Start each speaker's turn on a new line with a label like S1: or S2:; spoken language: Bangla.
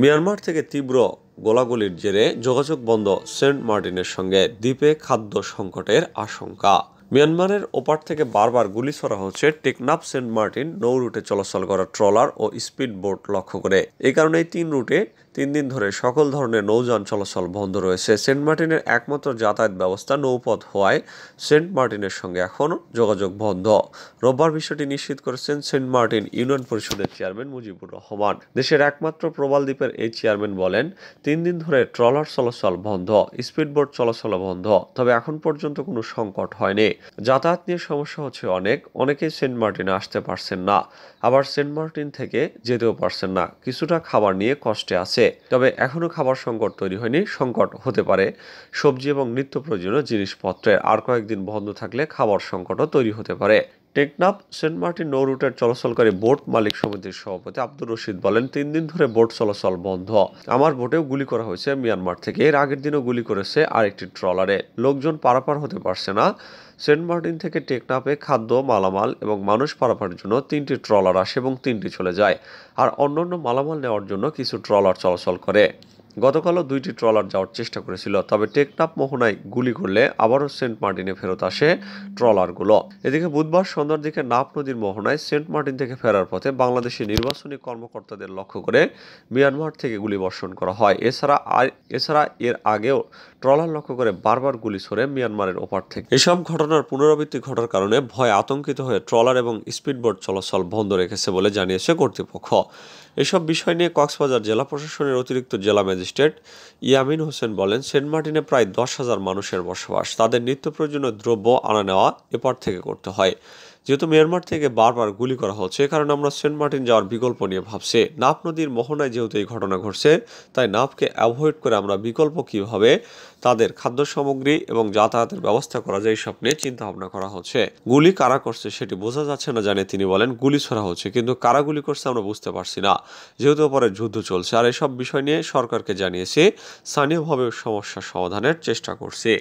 S1: মিয়ানমার থেকে তীব্র গোলাগুলির জেরে যোগাযোগ বন্ধ সেন্ট মার্টিনের সঙ্গে দ্বীপে খাদ্য সংকটের আশঙ্কা। মিয়ানমারের ওপার থেকে বারবার গুলি ছোড়া হচ্ছে টেকনাফ সেন্ট মার্টিন নৌ রুটে চলাচল করা ট্রলার ও স্পিড বোট লক্ষ্য করে। এই কারণে এই 3 রুটে 3 দিন ধরে সকল ধরনের নৌযান চলাচল বন্ধ রয়েছে। সেন্ট মার্টিনের একমাত্র যাতায়াত ব্যবস্থা নৌপথ হওয়ায় সেন্ট মার্টিনের সঙ্গে এখন যোগাযোগ বন্ধ। রোববার বিষয়টি নিশ্চিত করেছেন সেন্ট মার্টিন ইউনিয়ন পরিষদের চেয়ারম্যান মুজিবুর রহমান। দেশের একমাত্র প্রবাল দ্বীপের এই চেয়ারম্যান বলেন, 3 দিন ধরে ট্রলার চলাচল বন্ধ, স্পিডবোট চলাচল বন্ধ, তবে এখন পর্যন্ত কোনো সংকট হয়নি। যাতায়াত নিয়ে সমস্যা হচ্ছে অনেকেই সেন্ট মার্টিনে আসতে পারছেন না, আবার সেন্ট মার্টিন থেকে যেতেও পারছেন না। কিছুটা খাবার নিয়ে কষ্টে আছে, তবে এখনো খাবার সংকট তৈরি হয়নি। সংকট হতে পারে সবজি এবং নিত্য প্রয়োজনীয় জিনিসপত্রের। আর কয়েকদিন বন্ধ থাকলে খাবার সংকটও তৈরি হতে পারে। টেকনাফ সেন্ট মার্টিন নৌ রুটের চলাচলকারী বোট মালিক সমিতির সভাপতি আব্দুর রশিদ বলেন, 3 দিন ধরে বোট চলাচল বন্ধ। আমার বোটেও গুলি করা হয়েছে মিয়ানমার থেকে। এর আগের দিনও গুলি করেছে আরেকটি ট্রলারে। লোকজন পারাপার হতে পারছে না। সেন্ট মার্টিন থেকে টেকনাফে খাদ্য, মালামাল এবং মানুষ পারাপারের জন্য 3টি ট্রলার আসে এবং 3টি চলে যায়। আর অন্যান্য মালামাল নেওয়ার জন্য কিছু ট্রলার চলাচল করে। গতকালও 2টি ট্রলার যাওয়ার চেষ্টা করেছিল, তবে টেকনাফ মোহনায় গুলি করলে আবারও সেন্ট মার্টিনে ফেরত আসে ট্রলারগুলো। এদিকে বুধবার সন্ধ্যার দিকে নাফ নদীর মোহনায় সেন্ট মার্টিন থেকে ফেরার পথে বাংলাদেশি নির্বাচনী কর্মকর্তাদের লক্ষ্য করে মিয়ানমার থেকে গুলিবর্ষণ করা হয়। এছাড়া এর আগেও ট্রলার লক্ষ্য করে বারবার গুলি ছোড়ে মিয়ানমারের ওপার থেকে। এসব ঘটনার পুনরাবৃত্তি ঘটার কারণে ভয়ে আতঙ্কিত হয়ে ট্রলার এবং স্পিডবোট চলাচল বন্ধ রেখেছে বলে জানিয়েছে কর্তৃপক্ষ। এসব বিষয় নিয়ে কক্সবাজার জেলা প্রশাসনের অতিরিক্ত জেলা ম্যাজিস্ট্রেট ইয়ামিন হোসেন বলেন, সেন্ট মার্টিনে প্রায় 10,000 মানুষের বসবাস। তাদের নিত্য প্রয়োজনীয় দ্রব্য আনা নেওয়া এপার থেকে করতে হয়। যেহেতু মিয়ানমার থেকে বারবার গুলি করা হচ্ছে, এ কারণে আমরা সেন্ট মার্টিন যাওয়ার বিকল্প নিয়ে ভাবছি। নাফ নদীর মোহনায় যেহেতু এই ঘটনা ঘটছে, তাই নাফকে অ্যাভয়েড করে আমরা বিকল্প কিভাবে তাদের খাদ্য সামগ্রী এবং যাতায়াতের ব্যবস্থা করা যায় এইসব নিয়ে চিন্তা ভাবনা করা হচ্ছে। গুলি কারা করছে সেটি বোঝা যাচ্ছে না জানিয়ে তিনি বলেন, গুলি ছোড়া হচ্ছে, কিন্তু কারা গুলি করছে আমরা বুঝতে পারছি না, যেহেতু পরে যুদ্ধ চলছে। আর এসব বিষয় নিয়ে সরকারকে জানিয়েছি, স্থানীয়ভাবে সমস্যা সমাধানের চেষ্টা করছি।